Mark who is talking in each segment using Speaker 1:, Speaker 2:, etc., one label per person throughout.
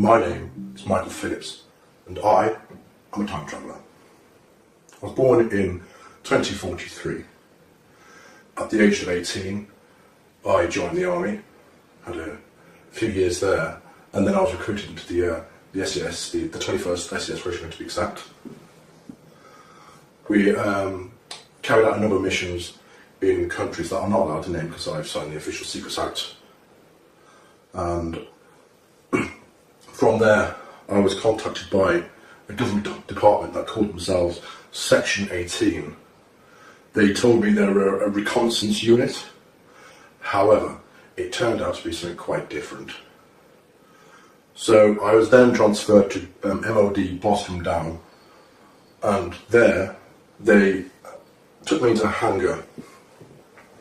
Speaker 1: My name is Michael Phillips, and I am a time traveller. I was born in 2043. At the age of 18, I joined the army, had a few years there, and then I was recruited into the SES, the 21st SES Regiment to be exact. We carried out a number of missions in countries that I'm not allowed to name because I've signed the Official Secrets Act. And from there, I was contacted by a government department that called themselves Section 18. They told me they were a reconnaissance unit. However, it turned out to be something quite different. So I was then transferred to MOD Boston Down, and there they took me into a hangar,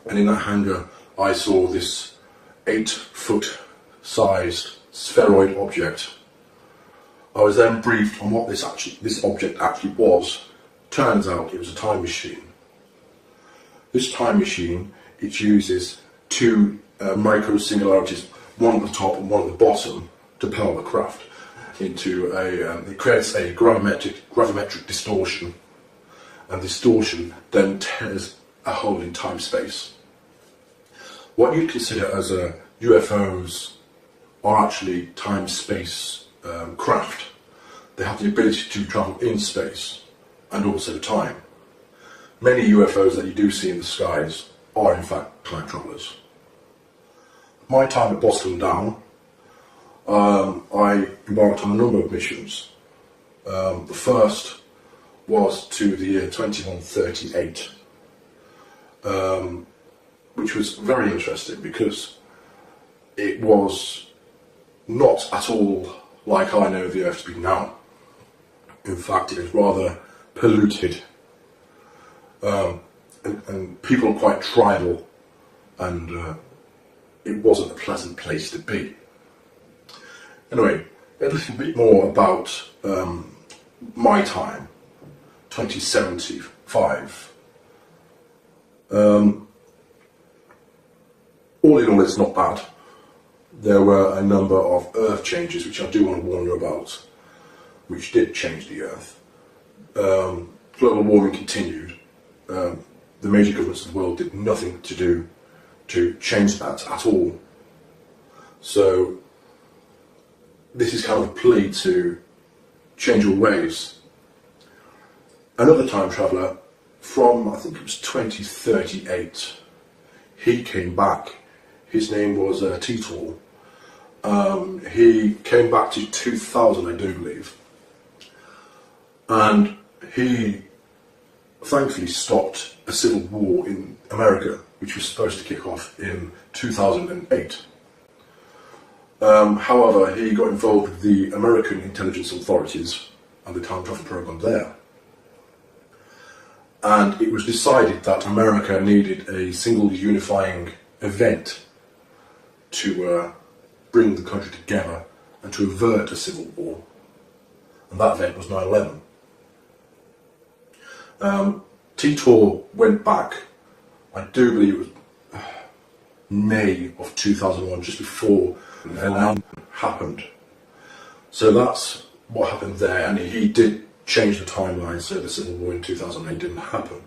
Speaker 1: and in that hangar I saw this 8-foot sized spheroid object. I was then briefed on what this object actually was. Turns out it was a time machine. This time machine, it uses two micro singularities, one at the top and one at the bottom, to power the craft into it creates a gravimetric distortion, and distortion then tears a hole in time-space. What you'd consider as UFOs are actually time-space craft. They have the ability to travel in space and also time. Many UFOs that you do see in the skies are in fact time travelers. My time at Boston Down, I embarked on a number of missions. The first was to the year 2138, which was very interesting because it was not at all like I know the Earth to be now. In fact, it was rather polluted, and people are quite tribal, and it wasn't a pleasant place to be. Anyway, a little bit more about my time, 2075. All in all, it's not bad. There were a number of Earth changes which I do want to warn you about, which did change the Earth. Global warming continued. The major governments of the world did nothing to change that at all. So this is kind of a plea to change your ways. Another time traveller from, I think it was 2038, he came back. His name was Titor. He came back to 2000, I do believe. And he thankfully stopped a civil war in America, which was supposed to kick off in 2008. However, he got involved with the American intelligence authorities and the time travel program there. And it was decided that America needed a single unifying event to bring the country together and to avert a civil war. And that event was 9/11. Titor went back, I do believe it was May of 2001, just before 9/11 happened. So that's what happened there, and he did change the timeline so the civil war in 2008 didn't happen.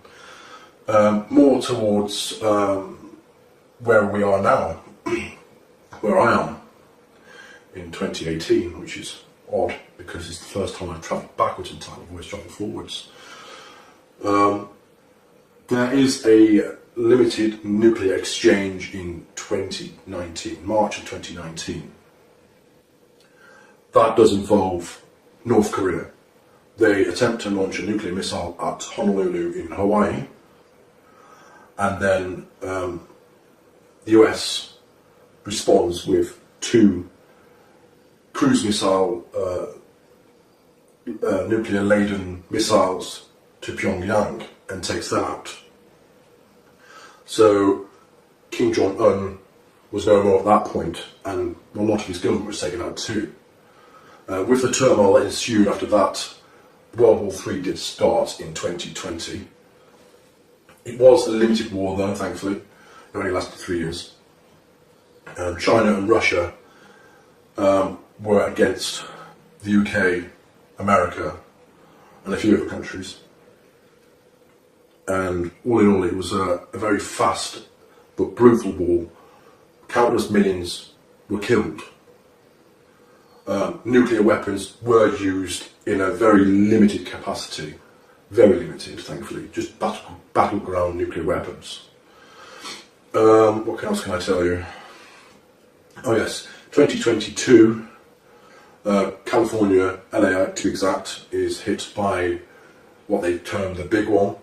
Speaker 1: More towards where we are now, where I am in 2018, which is odd because it's the first time I've travelled backwards in time. I've always travelled forwards. There is a limited nuclear exchange in 2019, March of 2019. That does involve North Korea. They attempt to launch a nuclear missile at Honolulu in Hawaii, and then the US responds with 2 cruise missile nuclear-laden missiles to Pyongyang and takes that out. So Kim Jong-un was no more at that point, and a lot of his government was taken out too. With the turmoil that ensued after that, World War III did start in 2020. It was a limited war though, thankfully. It only lasted 3 years. China and Russia were against the UK, America, and a few other countries. And all in all, it was a very fast but brutal war. Countless millions were killed. Nuclear weapons were used in a very limited capacity. Very limited, thankfully. Just battleground nuclear weapons. What else can I tell you? Oh yes, 2022, California, LA to be exact, is hit by what they term the big one.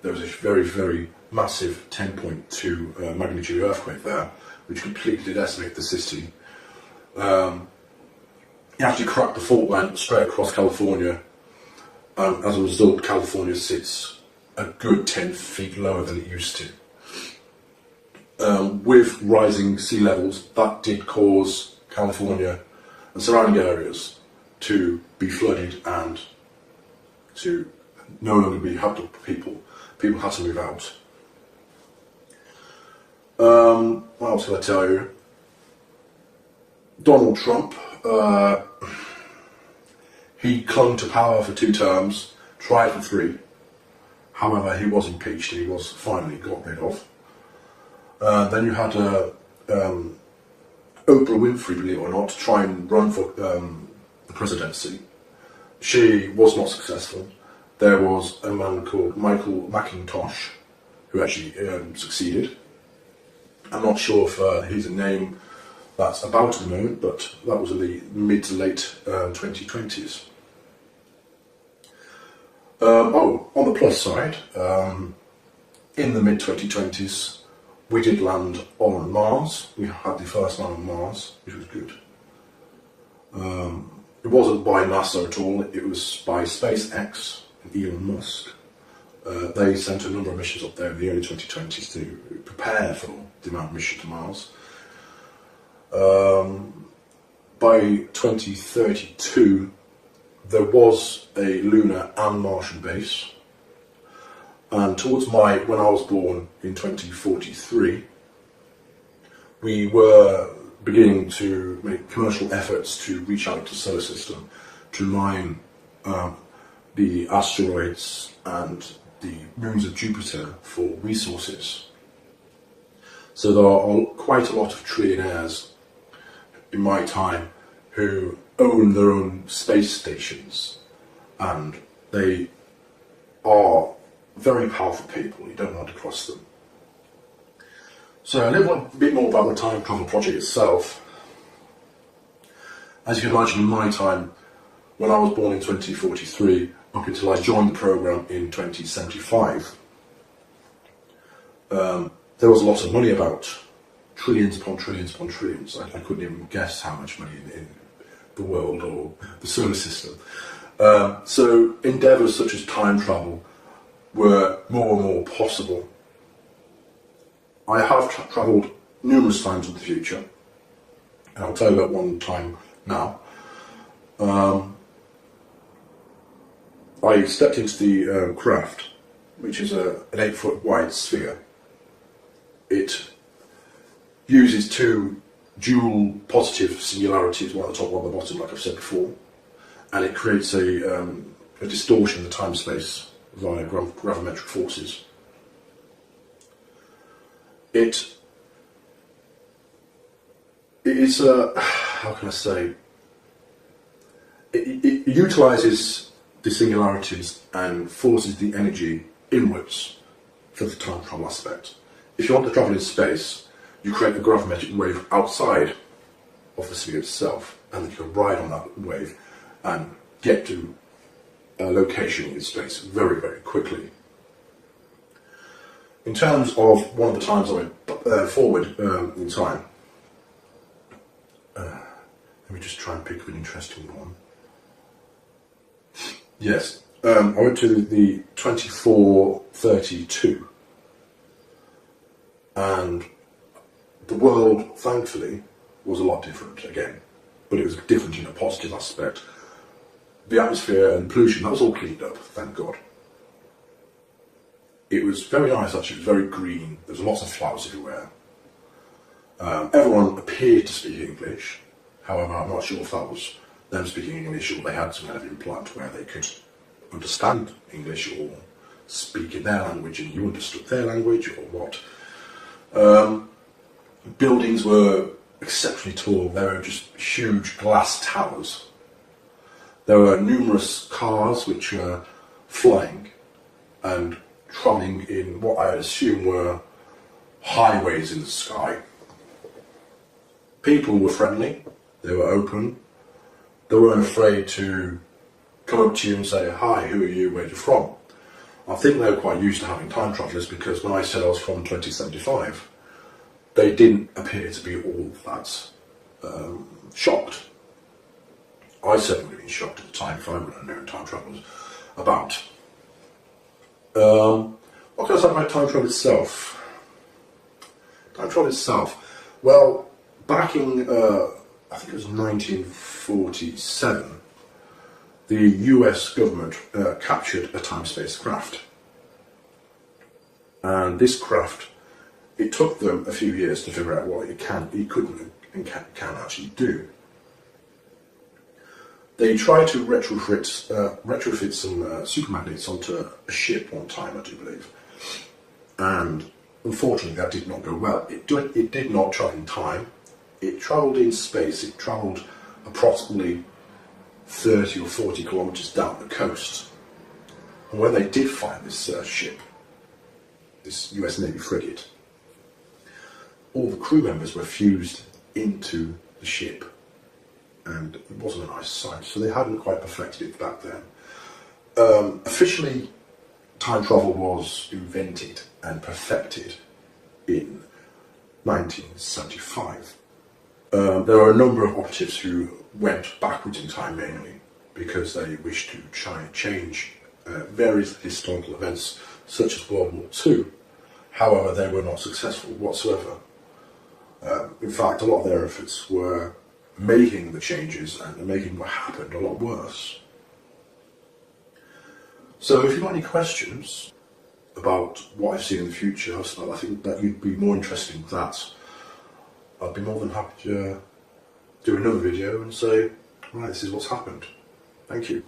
Speaker 1: There was a very, very massive 10.2 magnitude earthquake there, which completely decimated the city. It actually cracked the fault line straight across California, and as a result, California sits a good 10 feet lower than it used to. With rising sea levels, that did cause California and surrounding areas to be flooded and to no longer be habitable for people. People had to move out. What else can I tell you? Donald Trump, he clung to power for 2 terms, tried for 3. However, he was impeached and he was finally got rid of. Then you had Oprah Winfrey, believe it or not, try and run for the presidency. She was not successful. There was a man called Michael McIntosh who actually succeeded. I'm not sure if he's a name that's about at the moment, but that was in the mid to late 2020s. On the plus side, in the mid 2020s, we did land on Mars. We had the first man on Mars, which was good. It wasn't by NASA at all, it was by SpaceX and Elon Musk. They sent a number of missions up there in the early 2020s to prepare for the manned mission to Mars. By 2032, there was a lunar and Martian base. And towards when I was born in 2043, we were beginning to make commercial efforts to reach out to the solar system, to mine the asteroids and the moons of Jupiter for resources. So there are quite a lot of trillionaires in my time who own their own space stations, and they are very powerful people. You don't know how to cross them. So a little bit more about the time travel project itself. As you can imagine, in my time, when I was born in 2043, up until I joined the program in 2075, there was a lot of money about. Trillions upon trillions upon trillions. I couldn't even guess how much money in the world or the solar system. So endeavours such as time travel were more and more possible. I have travelled numerous times in the future, and I'll tell you about one time now. I stepped into the craft, which is an 8-foot wide sphere. It uses 2 dual positive singularities, one at the top, one at the bottom, like I've said before, and it creates a distortion in the time-space via gravimetric forces. It is how can I say? It utilises the singularities and forces the energy inwards for the time travel aspect. If you want to travel in space, you create a gravimetric wave outside of the sphere itself, and then you can ride on that wave and get to a location in space very, very quickly. In terms of one of the times I went forward in time, let me just try and pick up an interesting one. Yes, I went to the 2432, and the world, thankfully, was a lot different again, but it was different in a positive aspect. The atmosphere and pollution, that was all cleaned up, thank God. It was very nice actually, it was very green, there was lots of flowers everywhere. Everyone appeared to speak English, However, I'm not sure if that was them speaking English or they had some kind of implant where they could understand English or speak in their language and you understood their language or what. Buildings were exceptionally tall. They were just huge glass towers. There were numerous cars which were flying and travelling in what I assume were highways in the sky. People were friendly, they were open, they weren't afraid to come up to you and say, "Hi, who are you, where are you from?" I think they were quite used to having time travellers, because when I said I was from 2075, they didn't appear to be all that shocked. I certainly would have been shocked at the time if I would have known time travel was about. What can I say about time travel itself? Time travel itself, well, back in, I think it was 1947, the US government captured a time-space craft. And this craft, it took them a few years to figure out what it couldn't and can actually do. They tried to retrofit some super magnets onto a ship one time, I do believe. And unfortunately that did not go well. It did not travel in time. It travelled in space. It travelled approximately 30 or 40 kilometres down the coast. And when they did find this ship, this US Navy frigate, all the crew members were fused into the ship, and it wasn't a nice sight, so they hadn't quite perfected it back then. Officially, time travel was invented and perfected in 1975. There were a number of operatives who went backwards in time, mainly because they wished to try and change various historical events, such as World War II. However, they were not successful whatsoever. In fact, a lot of their efforts were making the changes and making what happened a lot worse. So if you've got any questions about what I've seen in the future, I think that you'd be more interested in that. I'd be more than happy to do another video and say, right, this is what's happened. Thank you.